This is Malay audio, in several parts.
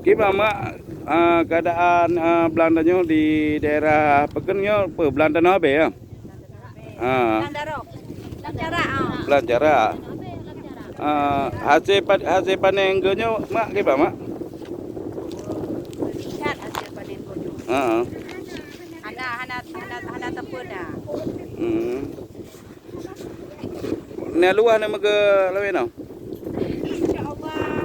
Gimana mak keadaan Belandanya di daerah Pekennya Belanda apa ya? Belanjara. Hasil panen gonyo mak gimana mak? Lihat hasil panen gonyo. Hana tepun dah. Ni luah ni mega lawan no. InsyaAllah.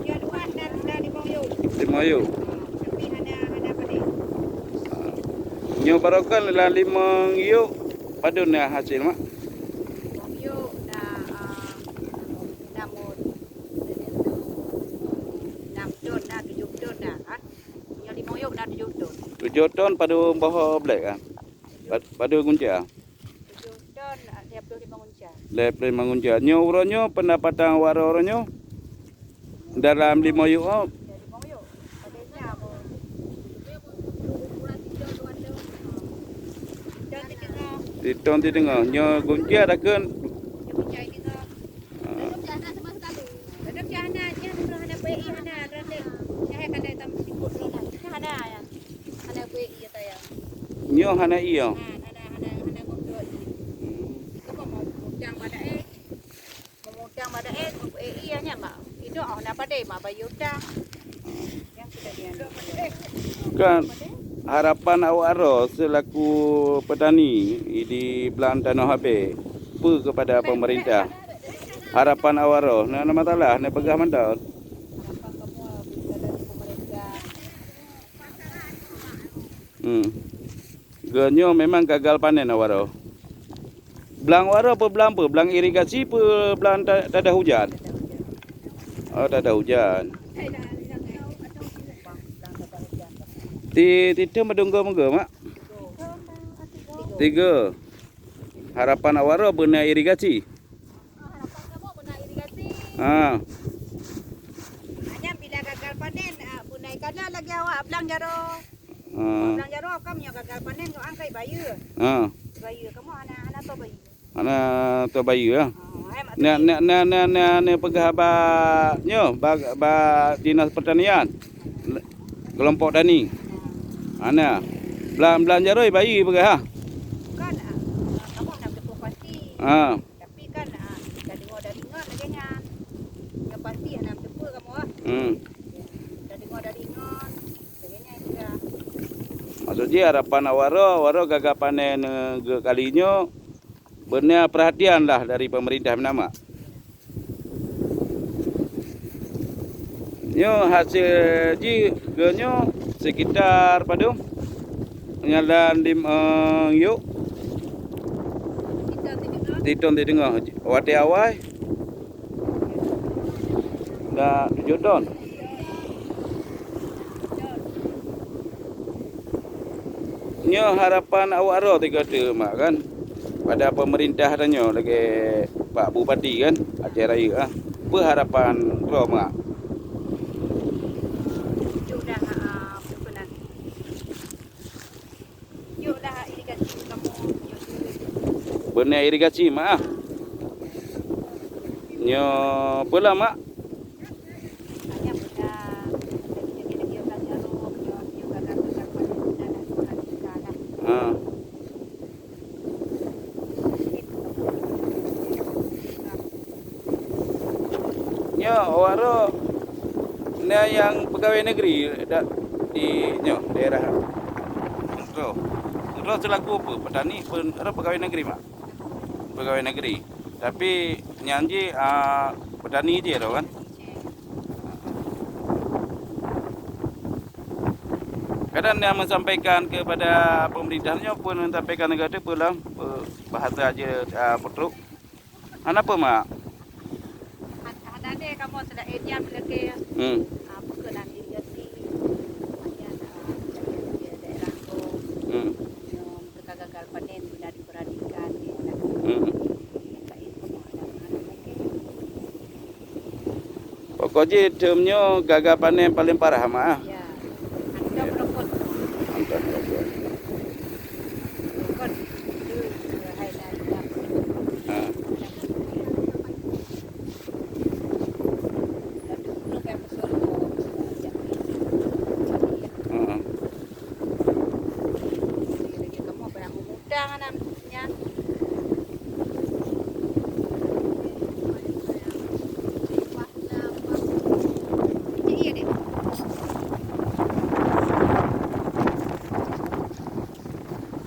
Dia luas dan di Moyo. Di Moyo. Tapi hana panen. Nyo barokan la 5 yuk padun ni hasil mak. Moyo dah namun 6 ton dah 7 ton dah. Yang di Moyo dah 7 ton. 7 ton padu boho black kan. Padu kunci 7 ton dia 25 unca. Lepas mengunja. Nyo uronyo pendapatan waronyo dalam 5 yuk Dari Moyo. Padanya apa? Diton di tengah. Nyo kunci ada kan. Dia percaya kita. Ada hana dia hana PI hana rende. Saya akan datang ikut roda. Hana ya. Hana PI ya saya. Nyo hana iyo. Hana kontrol. Kamu mau mudang pada memudang pada PI hanya mak. Itu hana pada mak bayu dah. Yang sudah dia. Kan harapan awak aro selaku petani di Belanda no habe apa kepada pemerintah. Harapan awak aro na masalah na pegah mandau. Harapan kamu bisa dari pemerintah. Genyo memang gagal panen awak aro. Belang waro apa belang apa? Belang irigasi apa belang tak ada hujan? Oh, tak ada hujan. Tiga menunggu mak. 3. Harapan awak ro benar irigasi. Harapan kamu benar irigasi. Ha. Hanya bila gagal panen, bunai kana lagi awak belang jaro. Belang jaro kamu yang gagal panen kau angkai bayu. Bayu kamu anak tu bayu. Anak tu bayu ya. Nak pegah nyo ba dinas pertanian. Kelompok tani. Ana. Belang jaroi bayi pegah ha. Kan kamu nak betul pasti. Tapi kan dah dengar dari lagi nya. Yang pasti nak betul kamu Dah dengar dari ngon. Lagi juga. Maksudnya harapan awaro gagal panen kalinyo benar perhatian lah dari pemerintah nama. Nyo hasil ji genyo sekitar padu nyalan yuk titon di tengah wate awai dah 7 ton. Nyo harapan awak ro tiga tu mak kan pada pemerintah tanyo lagi Pak Bupati kan Aceh Raya apa harapan ro mak? Benar irigasi mak. Nyo pula mak. Nyo waro yang pegawai negeri di daerah Engkau selaku apa? Petani pegawai negeri mak. Pegawai negeri. Tapi nyanji petani je kan. Kadang yang menyampaikan kepada pemerintahnya pun menyampaikan negara pula bahasa aja putruk. Apa mak? Ada kamu sudah ediam lagi. Perkenan irigasi. Daerah tu. Gagal panen sudah diperhatikan. Pokoknya termnya gagal panen paling parah mak. Ya. cadangan nam